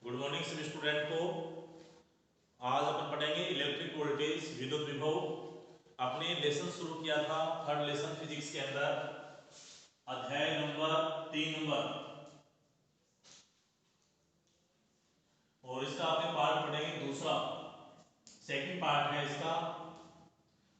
Good morning सभी student को। आज अपन पढ़ेंगे इलेक्ट्रिक वोल्टेज विद्युत विभव। अपने लेसन शुरू किया था थर्ड लेसन फिजिक्स के अंदर अध्याय नंबर 3 और इसका आपने पार्ट पढ़ेंगे दूसरा, सेकंड पार्ट है इसका।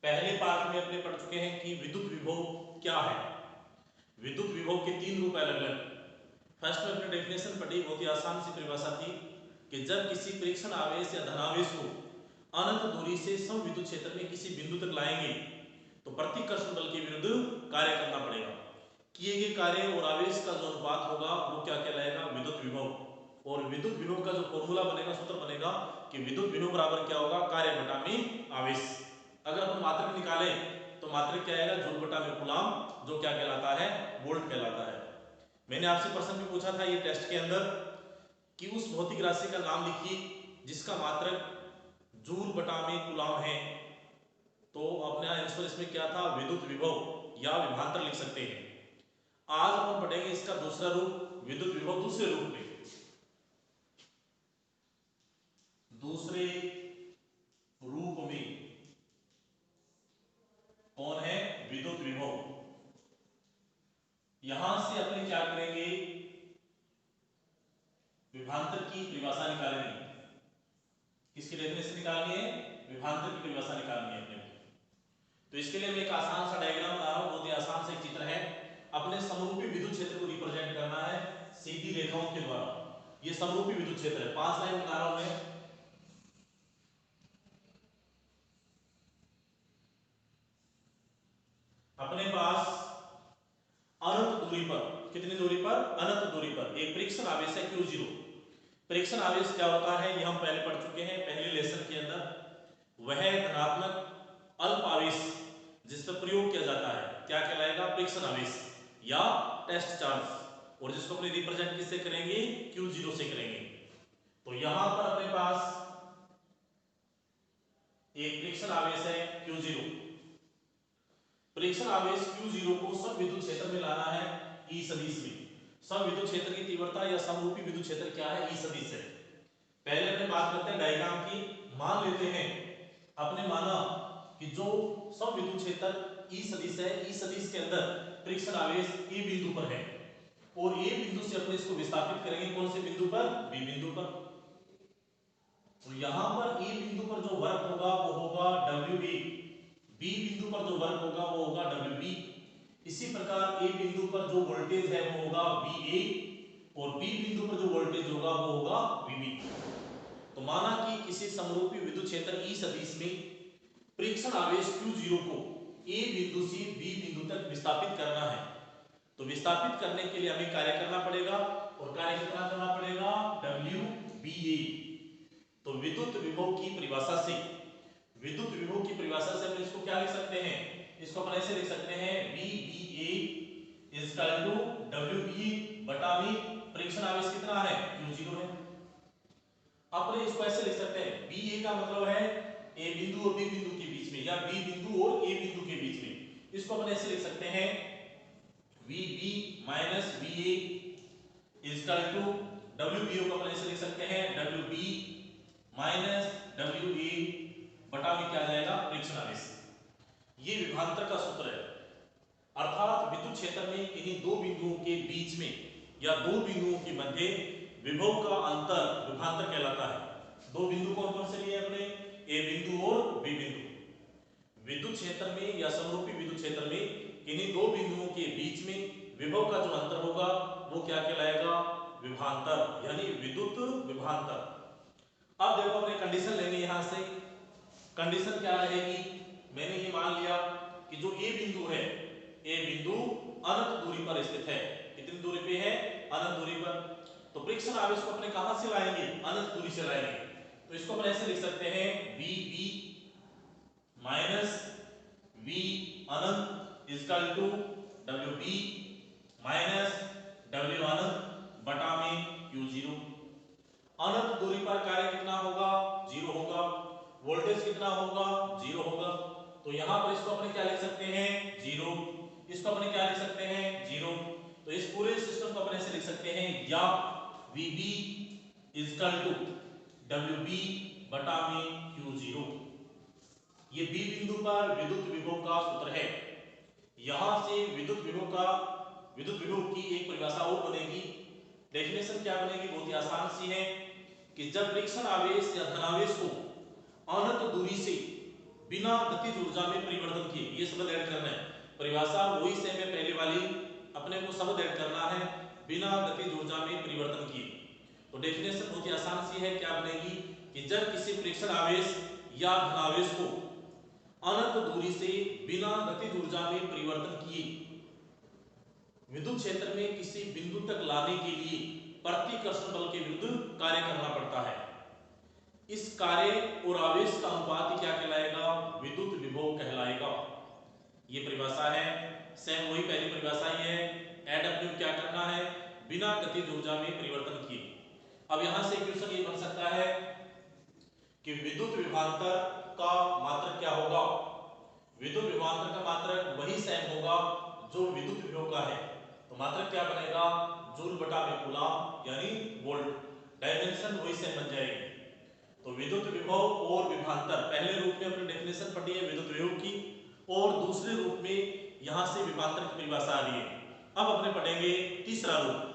पहले पार्ट में अपने पढ़ चुके हैं कि विद्युत विभव क्या है। विद्युत विभव के तीन रूप अलग अलग। फर्स्ट में अपने डेफिनेशन पढ़ी, बहुत ही आसान सी परिभाषा थी कि जब किसी परीक्षण आवेश या धनावेश को अनंत दूरी से समविद्युत क्षेत्र में किसी बिंदु तक लाएंगे तो प्रतिकर्षण बल के विरुद्ध कार्य करना पड़ेगा। किए गए कार्य और आवेश का जो अनुपात होगा वो क्या कहलाएगा, विद्युत विभव। और विद्युत विभव का जो फॉर्मूला बनेगा, सूत्र बनेगा कि विद्युत विभव बराबर क्या होगा, कार्य बटा में आवेश। अगर अपन मात्रक निकालें तो मात्रक क्या आएगा, जूल बटा में कूलाम, जो क्या कहलाता है, वोल्ट कहलाता है। मैंने आपसे प्रश्न भी पूछा था ये टेस्ट के अंदर कि उस भौतिक राशि का नाम लिखिए जिसका मात्रक जूल बटा में कूलाम है। तो अपने आंसर इसमें क्या था, विद्युत विभव या विभवांतर लिख सकते हैं। आज हम पढ़ेंगे इसका दूसरा रूप, विद्युत विभव दूसरे रूप में। दूसरे रूप में कौन है, विद्युत विभव। यहां से अपने क्या करेंगे, विभवांतर की परिभाषा निकालेंगे। किसकी डेफिनेशन निकालनी है, विभवांतर की परिभाषा निकालनी है अपने को। तो इसके लिए मैं एक आसान सा डायग्राम बना रहा हूं, बहुत ही आसान सा एक चित्र है। अपने समरूपी विद्युत क्षेत्र को रिप्रेजेंट करना है सीधी रेखाओं के द्वारा। ये समरूपी विद्युत क्षेत्र है, 5 लाइन बना रहा हूं मैं। अपने पास अनंत दूरी पर, कितनी दूरी पर, अनंत दूरी पर एक परीक्षण आवेश है Q0। परीक्षण आवेश क्या होता है ये हम पहले पढ़ चुके हैं पहले लेसन के अंदर। वह धनात्मक अल्प आवेश जिस पर प्रयोग किया जाता है क्या कहलाएगा, परीक्षण आवेश या टेस्ट चार्ज। और जिसको अपने रिप्रेजेंट किससे करेंगे, Q0 से करेंगे। तो यहां पर अपने पास एक परीक्षण आवेश है Q0। परीक्षण आवेश Q0 को सब विद्युत क्षेत्र में लाना है E सदिश में। सब विद्युत क्षेत्र की तीव्रता या समरूपी विद्युत क्षेत्र क्या है, E सदिश है। पहले अपने बात करते हैं डायग्राम की। मान लेते हैं अपने माना कि जो सब विद्युत क्षेत्र E सदिश है, E सदिश के अंदर परीक्षण आवेश E बिंदु पर है और A बिंदु से अपने इसको विस्थापित करेंगे कौन से बिंदु पर, B बिंदु पर। तो यहां पर A बिंदु पर जो वर्क होगा वो होगा WA, B बिंदु पर जो वर्क होगा वो होगा WB। इसी प्रकार A बिंदु पर जो वोल्टेज है वो होगा VA और B बिंदु पर जो वोल्टेज होगा वो होगा VB। तो माना कि किसी समरूपी विद्युत क्षेत्र E सदिश में परीक्षण आवेश Q0 को A बिंदु से B बिंदु तक विस्थापित करना है। तो विस्थापित करने के लिए हमें कार्य करना पड़ेगा और कार्य कितना करना पड़ेगा, WBA। तो विद्युत विभव की परिभाषा से, विद्युत विभव की परिभाषा से हम इसको क्या लिख सकते हैं, इसको अपन ऐसे लिख सकते हैं VBA इक्वल टू WBA बटा में परीक्षण आवेश कितना है, Q0 है। अपन इसको ऐसे लिख सकते हैं, BA का मतलब है A बिंदु और B बिंदु के बीच में या B बिंदु और A बिंदु के बीच में। इसको अपन ऐसे लिख सकते हैं VB minus VA equal to WBO को अपन ऐसे लिख सकते हैं WB माइनस WA बटा में क्या जाएगा, परीक्षण आवेश। ये विभवांतर का सूत्र है। अर्थात विद्युत क्षेत्र में इन्हीं दो बिंदुओं के बीच में या दो बिंदुओं के मध्य विभव का अंतर विभवांतर कहलाता है। दो बिंदु कौन कौन से लिए अपने, A बिंदु और B बिंदु। विद्युत क्षेत्र में या समरूपी विद्युत क्षेत्र में इन्हीं दो बिंदुओं के बीच में विभव का जो अंतर होगा वो क्या कहलाएगा, विभवांतर, यानी विद्युत विभवांतर। अब देखो अपने कंडीशन लेंगे यहां से। कंडीशन क्या रहेगी, मैंने ये मान लिया कि जो A बिंदु है, A बिंदु अनंत दूरी पर स्थित है। कितनी दूरी पे है, अनंत दूरी पर। तो परीक्षण आवेश को अपने कहां से लाएंगे, अनंत दूरी से लाएंगे। तो इसको अपन ऐसे लिख सकते हैं VB माइनस V अनंत equal to WB minus W अनंत बटा में Q0। अनंत दूरी पर कार्य कितना होगा, 0 होगा। वोल्टेज कितना होगा, 0 होगा। तो यहां पर इसको अपने क्या लिख सकते हैं, 0। इसको अपने क्या लिख सकते हैं, 0। तो इस पूरे सिस्टम को अपने से लिख सकते हैं या VB इजकल टू WB बटा में Q0। ये B बिंदु पर विद्युत विभव का सूत्र है। यहां से विद्युत विभव की एक परिभाषा और बनेगी। डेफिनेशन क्या बनेगी? बहुत ही आसान सी है कि जब परीक्षण आवेश या धनावेश को अनंत दूरी से बिना गतिज ऊर्जा में परिवर्तन किए, ये शब्द ऐड करना है। परिभाषा वही सेम है पहले वाली, अपने को शब्द ऐड करना है बिना गतिज ऊर्जा में परिवर्तन किए। तो डेफिनेशन बहुत ही आसान सी है, क्या बनेगी कि जब किसी परीक्षण आवेश या धनावेश को अनंत दूरी से बिना गतिज ऊर्जा में परिवर्तन किए विद्युत क्षेत्र में किसी बिंदु तक लाने के लिए प्रतिकर्षण बल के विरुद्ध कार्य करना पड़ता है। इस कार्य और आवेश का अनुपात क्या कहलाएगा? विद्युत विभव कहलाएगा। ये परिभाषा है, सेम वही पहली परिभाषा ही है। एड अपने क्या करना है? बिना गतिज ऊर्जा में परिवर्तन किए। अब यहां से क्वेश्चन ये बन सकता है कि विद्युत विभवांतर का मात्रक क्या होगा? विद्युत विभवांतर का मात्रक वही सेम होगा जो विद्युत विभव का है। तो मात्रक क्या बनेगा? जूल बटा में कूलम यानी वोल्ट। डायमेंशन वही सेम बन जाएगी। तो विद्युत विभव और विभवांतर, पहले रूप में अपनी डेफिनेशन पढ़ी है विद्युत विभव की, और दूसरे रूप में यहां से विभवांतर की परिभाषा आ रही है। अब अपने पढ़ेंगे तीसरा रूप।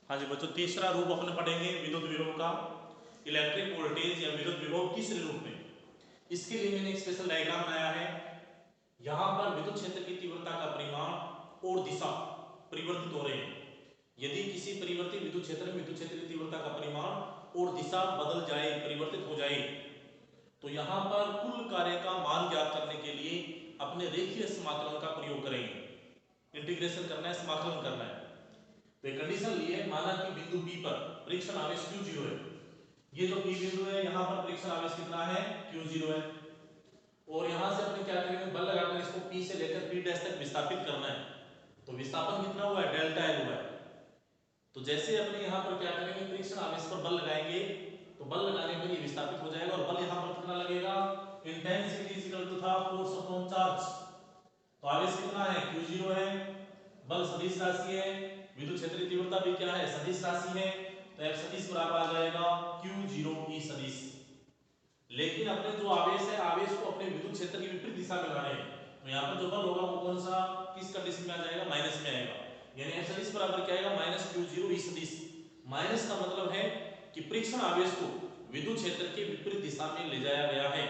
हाँ जी बच्चों, तीसरा रूप अपने पढ़ेंगे विद्युत विभव का, इलेक्ट्रिक वोल्टेज या विद्युत विभव तीसरे रूप में। इसके लिए मैंने एक स्पेशल डायग्राम बनाया है। यहां पर विद्युत क्षेत्र की तीव्रता का परिमाण और दिशा परिवर्तित हो रहे हैं। यदि किसी परिवर्तित विद्युत क्षेत्र में विद्युत क्षेत्र की तीव्रता का परिमाण और दिशा बदल जाए, परिवर्तित हो जाए, तो यहां पर कुल कार्य का मान ज्ञात करने के लिए अपने रेखीय समाकलन का प्रयोग करेंगे। इंटीग्रेशन करना है, समाकलन करना है। तो कंडीशन ली है, माना कि बिंदु P पर परीक्षण आवेश Q0 है। ये जो P बिंदु है, यहां पर परीक्षण आवेश कितना है? Q0 है। और यहां से अपने क्या करेंगे? बल लगाकर इसको P से लेकर P' तक विस्थापित करना है। तो विस्थापन कितना हुआ है? डेल्टा L हुआ है। तो जैसे अपने यहां पर क्या करेंगे? परीक्षण आवेश पर बल लगाएंगे, तो बल लगाने पर ये विस्थापित हो जाएगा। और बल यहां पर कितना लगेगा? इंटेंसिटी इज इक्वल टू था फोर्स अपॉन चार्ज। तो आवेश कितना है? Q0 है। बल सदिश राशि है। विद्युत क्षेत्र की तीव्रता भी क्या है? सदिश राशि है। तो F सदिश बराबर आ जाएगा Q0 E सदिश। लेकिन अपने जो आवेश है, आवेश को अपने विद्युत क्षेत्र की विपरीत दिशा में लाना है। तो यहाँ पर जो बल होगा वो कौन सा, किस कंडीशन में आ जाएगा? माइनस में आएगा। यानी F सदिश बराबर क्या आएगा? माइनस Q0 E सदिश। माइनस का मतलब है कि परीक्षण आवेश को विद्युत क्षेत्र के विपरीत दिशा में ले जाया गया है।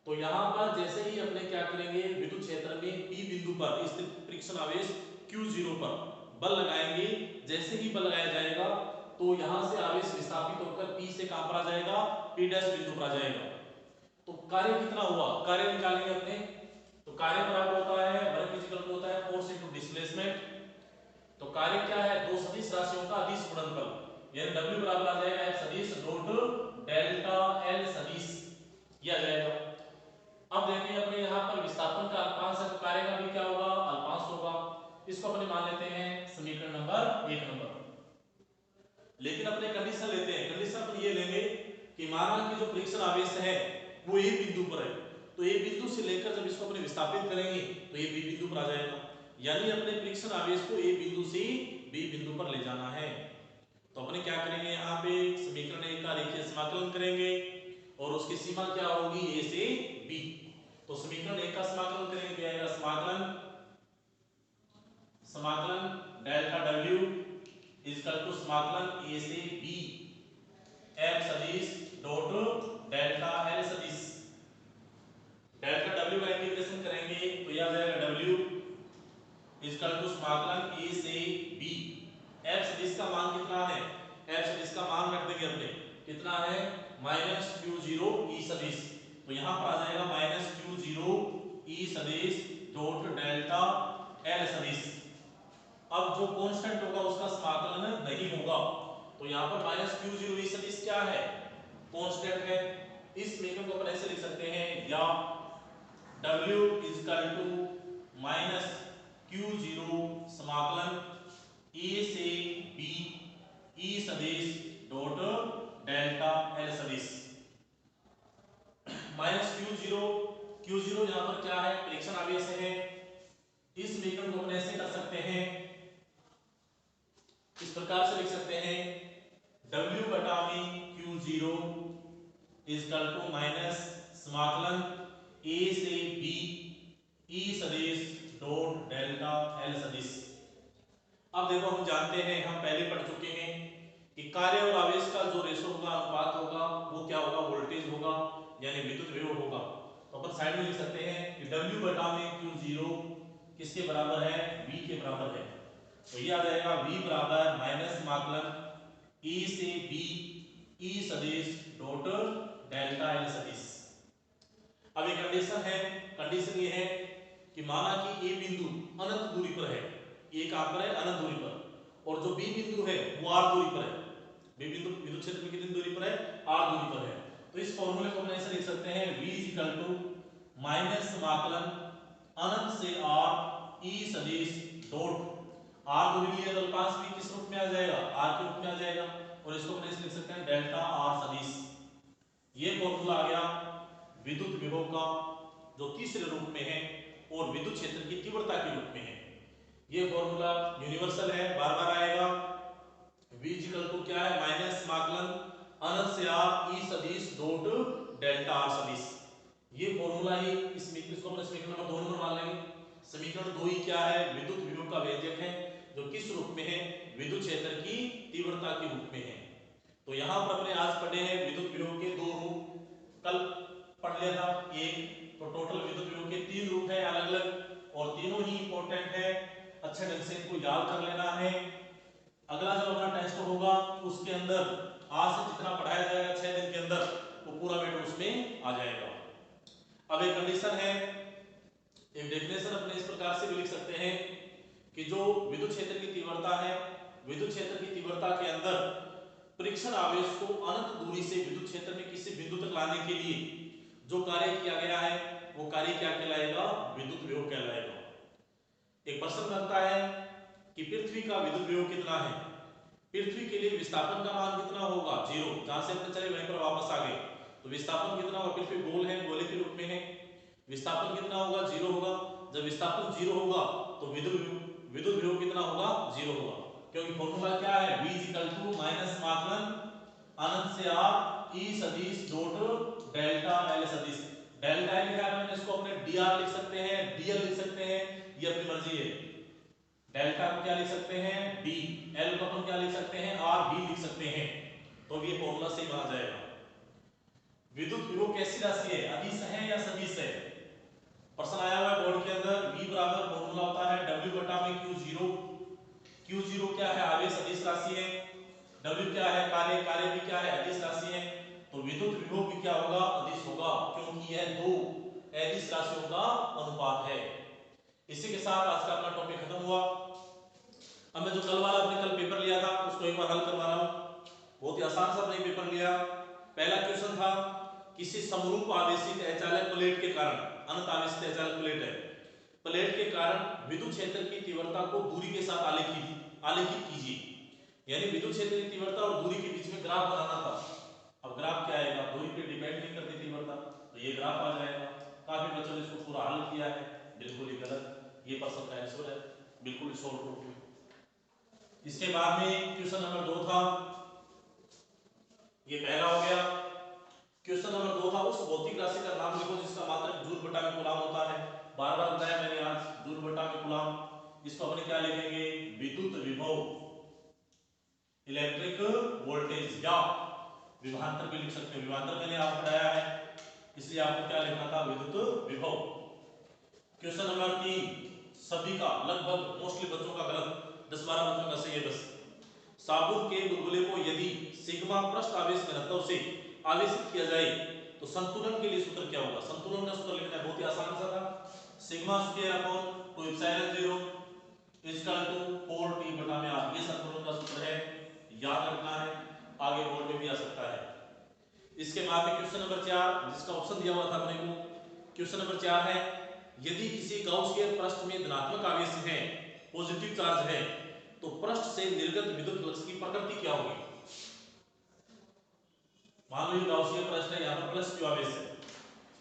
तो यहाँ पर जैसे ही अपने क्या करेंगे? विद्युत क्षेत्र में P बिंदु पर स्थित परीक्षण आवेश Q0 पर बल लगाएंगे। जैसे ही बल लगाया जाएगा तो यहां से आवेश विस्थापित होकर P से कहां पर आ जाएगा? P' बिंदु पर आ जाएगा। तो कार्य कितना हुआ? कार्य निकालेंगे अपने। तो कार्य बराबर होता है वर्क इक्वल टू होता है फोर्स इनटू डिस्प्लेसमेंट। तो कार्य क्या है? दो सदिश राशियों का अदिश गुणनफल, यानी W बराबर आ जाएगा F सदिश डॉट डेल्टा L सदिश, ये आ जाएगा। अब देखिए अपने यहाँ पर विस्थापन का अल्पांश है, तो कार्य का भी क्या होगा? अल्पांश होगा। इसको अपने मान लेते हैं समीकरण नंबर 1 लेकिन अपने कंडीशन लेते हैं। कंडीशन अपन ये लेंगे कि माना कि जो परीक्षण आवेश है वो A बिंदु पर है, तो A बिंदु से लेकर जब इसको अपने विस्थापित करेंगे तो ये B बिंदु पर आ जाएगा। यानी अपने परीक्षण आवेश को A बिंदु से B बिंदु पर ले जाना है। तो अपने क्या करेंगे? यहाँ पे समीकरण 1 का रेखीय समाकलन करेंगे और उसकी सीमा क्या होगी? A से B। तो समीकरण 1 का समाकलन करेंगे, क्या आएगा? समाकलन डेल्टा W इजकल टू समाकलन A से B F सदिश डॉट डेल्टा L सदिश। डेल्टा W का इंटीग्रेशन करेंगे तो यह आ जाएगा W इजकल टू समाकलन A से B। F सदिश का मान कितना है? F सदिश का मान रख देंगे अपने, कितना है? माइनस Q0 E सदिश। तो यहां पर आ जाएगा माइनस Q0 E सदिश डॉट डेल्टा L सदिश। अब जो कांस्टेंट होगा उसका समाकलन नहीं होगा, तो यहां पर माइनस Q0 E सदिश क्या है? कांस्टेंट है। इस समीकरण को अपन ऐसे लिख सकते हैं, या W is equal to minus Q0 समाकलन A से B E सदिश डॉट डेल्टा L सदिश। माइनस Q0 यहां पर क्या है? परीक्षण आवेश है। इस इक्वल टू माइनस समाकलन a से b e सदिश डॉट डेल्टा l सदिश। अब देखो हम जानते हैं, हम पहले पढ़ चुके हैं कि कार्य और आवेश का जो रेशो होगा, अनुपात होगा, वो क्या होगा, वोल्टेज होगा यानी विद्युत विभव होगा। तो अपन साइड में लिख सकते हैं कि W बटा में Q0 किसके बराबर है, V के बराबर है। तो ये आ जाएगा V बराबर माइनस समाकलन E से B E सदिश डॉट डेल्टा L सदिश। अब एक कंडीशन है, कंडीशन ये है कि माना कि A बिंदु अनंत दूरी पर है, A कहां पर है, अनंत दूरी पर, और जो B बिंदु है वो r दूरी पर है। B बिंदु विद्युत क्षेत्र में कितनी दूरी पर है, r दूरी पर है। तो इस फॉर्मूले को हम ऐसे लिख सकते हैं V इक्वल टू माइनस समाकलन अनंत से r E सदिश डॉट r दूरी लिए तो पास भी किस रूप में आ जाएगा, r के रूप में आ जाएगा, और इसको हम ऐसे लिख सकते हैं डेल्टा r सदिश। ये फॉर्मूला आ गया विद्युत विभव का जो तीसरे रूप में है और विद्युत क्षेत्र की तीव्रता के रूप में है। ये फॉर्मूला यूनिवर्सल है, बार बार आएगा। V इक्वल टू क्या है, माइनस समाकलन अनंत से r E सदिश डॉट डेल्टा r सदिश। ये फॉर्मूला ही इसको अपने समीकरण नंबर 2 मान लेंगे। समीकरण 2 ही क्या है, विद्युत विभव का व्यंजक है जो किस रूप में है, विद्युत क्षेत्र की तीव्रता के रूप में है। तो यहां पर अपने आज पढ़े हैं विद्युत विभव के दो रूप, कल पढ़ लिया था एक, तो टोटल विद्युत विभव के 3 रूप है अलग अलग, और तीनों ही इंपॉर्टेंट है, अच्छे ढंग से इनको याद कर लेना है। अगला जो अपना टेस्ट होगा उसके अंदर आज से जितना पढ़ाया जाएगा 6 दिन के अंदर वो पूरा मैटर उसमें आ जाएगा। अब एक कंडीशन है, एक डेफिनेशन अपने इस प्रकार से भी लिख सकते हैं कि जो विद्युत क्षेत्र की तीव्रता है, विद्युत क्षेत्र की तीव्रता के अंदर परीक्षण आवेश को अनंत दूरी से विद्युत क्षेत्र में किसी बिंदु तक लाने के लिए जो कार्य किया गया है वो कार्य क्या कहलाएगा, विद्युत विभव कहलाएगा। एक प्रश्न बनता है कि पृथ्वी का विद्युत विभव कितना है, पृथ्वी के लिए विस्थापन का मान कितना होगा, 0, जहां से अपने चले वहीं पर वापस आ गए, तो विस्थापन कितना होगा, पृथ्वी गोल है, गोले के रूप में है, विस्थापन कितना होगा, 0 होगा। जब विस्थापन 0 होगा तो विद्युत विभव कितना होगा, 0 होगा, क्योंकि फॉर्मूला क्या है, V इक्वल टू माइनस समाकलन अनंत से r E सदिश डॉट डेल्टा L सदिश। डेल्टा L लिखा है मैंने, इसको अपने dr लिख सकते हैं, dl लिख सकते हैं, ये अपनी मर्जी है। डेल्टा को क्या लिख सकते हैं, d, L को अपन क्या लिख सकते हैं, r भी लिख सकते हैं। तो ये फॉर्मूला से बना जाएगा। विद्युत विभव कैसी राशि है, अदिश है या सदिश है। प्रश्न आया हुआ है बोर्ड के अंदर, V बराबर फॉर्मूला होता है W बटा में Q0। Q0 क्या है, आवेश अदिश राशि है, W क्या है, कार्य, कार्य भी क्या है, अदिश राशि है, तो विद्युत विभव भी क्या होगा, अदिश होगा, क्योंकि यह दो अदिश राशियों का अनुपात है। इसी के साथ आज का अपना टॉपिक खत्म हुआ। अब मैं जो कल वाला अपने कल पेपर लिया था उसको एक बार हल करवा रहा हूं। बहुत ही आसान सा अपने पेपर लिया। पहला क्वेश्चन था, किसी समरूप आवेशित अचालक प्लेट के कारण, अनंत आवेशित अचालक प्लेट है, प्लेट के कारण विद्युत क्षेत्र की तीव्रता को दूरी के साथ आलेखित कीजिए। यानी विद्युत क्षेत्र की तीव्रता और दूरी के बीच में ग्राफ बनाना था। अब ग्राफ क्या आएगा, दूरी पे डिपेंड नहीं करती तीव्रता, तो ये ग्राफ आ जाएगा। काफी बच्चों ने इसको पूरा हल किया है, बिल्कुल ही गलत, ये प्रश्न का आंसर है, बिल्कुल सॉल्व हो गया। इसके बाद में क्वेश्चन नंबर 2 था, ये पहला हो गया। क्वेश्चन नंबर 2 था, उस भौतिक राशि का नाम लिखो जिसका मात्रक जूल बटा में कूलम होता है। बार बार बताया मैंने आज, जूल बटा में कूलम। इसको अपने क्या लिखेंगे, विद्युत विभव, इलेक्ट्रिक वोल्टेज, या विभवांतर भी लिख सकते हो, विभवांतर मैंने आपको पढ़ाया है इसलिए आपको क्या लिखना था, विद्युत विभव। क्वेश्चन नंबर 3 सभी का लगभग मोस्टली बच्चों का गलत, 10-12 बच्चों का सही है बस। साबुन के बुलबुले को यदि सिग्मा पृष्ठ आवेश घनत्व से आवेशित किया जाए तो संतुलन के लिए सूत्र क्या होगा। संतुलन का सूत्र लिखना है, बहुत ही आसान सा था, sigma square upon 2 epsilon 0 equal to 4t बटा में r। ये संतुलन का सूत्र है, याद रखना है, आगे बोर्ड में भी आ सकता है। इसके बाद में क्वेश्चन नंबर 4 जिसका ऑप्शन दिया हुआ था अपने को, क्वेश्चन नंबर 4 है, यदि किसी गाउसियन पृष्ठ में धनात्मक आवेश है, पॉजिटिव चार्ज है, तो पृष्ठ से निर्गत विद्युत फ्लक्स की प्रकृति क्या होगी। मान लो ये गाउसियन पृष्ठ है, यहां पर प्लस क्यू आवेश है,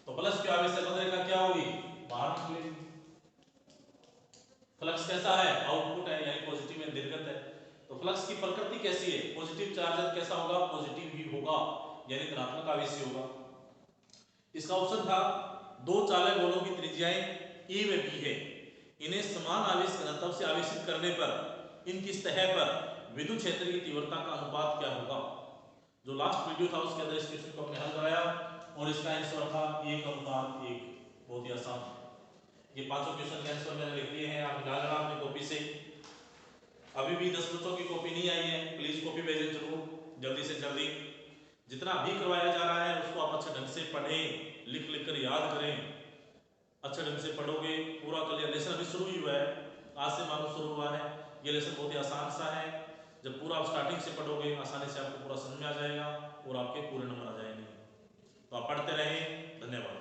तो प्लस क्यू आवेश से बदलेगा क्या होगी, बाहर निकलेगी। फ्लक्स कैसा है, आउटपुट है, यानी पॉजिटिव में निर्गत है, तो फ्लक्स की प्रकृति कैसी है, पॉजिटिव चार्ज कैसा होगा, पॉजिटिव ही होगा, यानी धनात्मक आवेश ही होगा। इसका ऑप्शन था दो चालक गोलों की त्रिज्याएं ए व बी है, इन्हें समान आवेश घनत्व से आवेशित करने पर इनकी सतह पर विद्युत क्षेत्र की तीव्रता का अनुपात क्या होगा। जो लास्ट वीडियो था उसके अंदर इस क्वेश्चन को हमने हल कराया और इसका आंसर था 1:1। बहुत ही आसान। ये पांचों क्वेश्चन के आंसर मैंने लिख दिए हैं, आप निकाल लेना अपनी कॉपी से। अभी भी 10 बच्चों की कॉपी नहीं आई है, प्लीज कॉपी भेजें जरूर जल्दी से जल्दी। जितना भी करवाया जा रहा है उसको आप अच्छे ढंग से पढ़ें, लिख लिख कर याद करें। अच्छे ढंग से पढ़ोगे पूरा कर लिया। लेसन अभी शुरू ही हुआ है, आज से मालूम शुरू हुआ है। ये लेसन बहुत ही आसान सा है, जब पूरा आप स्टार्टिंग से पढ़ोगे आसानी से आपको पूरा समझ में आ जाएगा और आपके पूरे नंबर आ जाएंगे। तो आप पढ़ते रहें। धन्यवाद।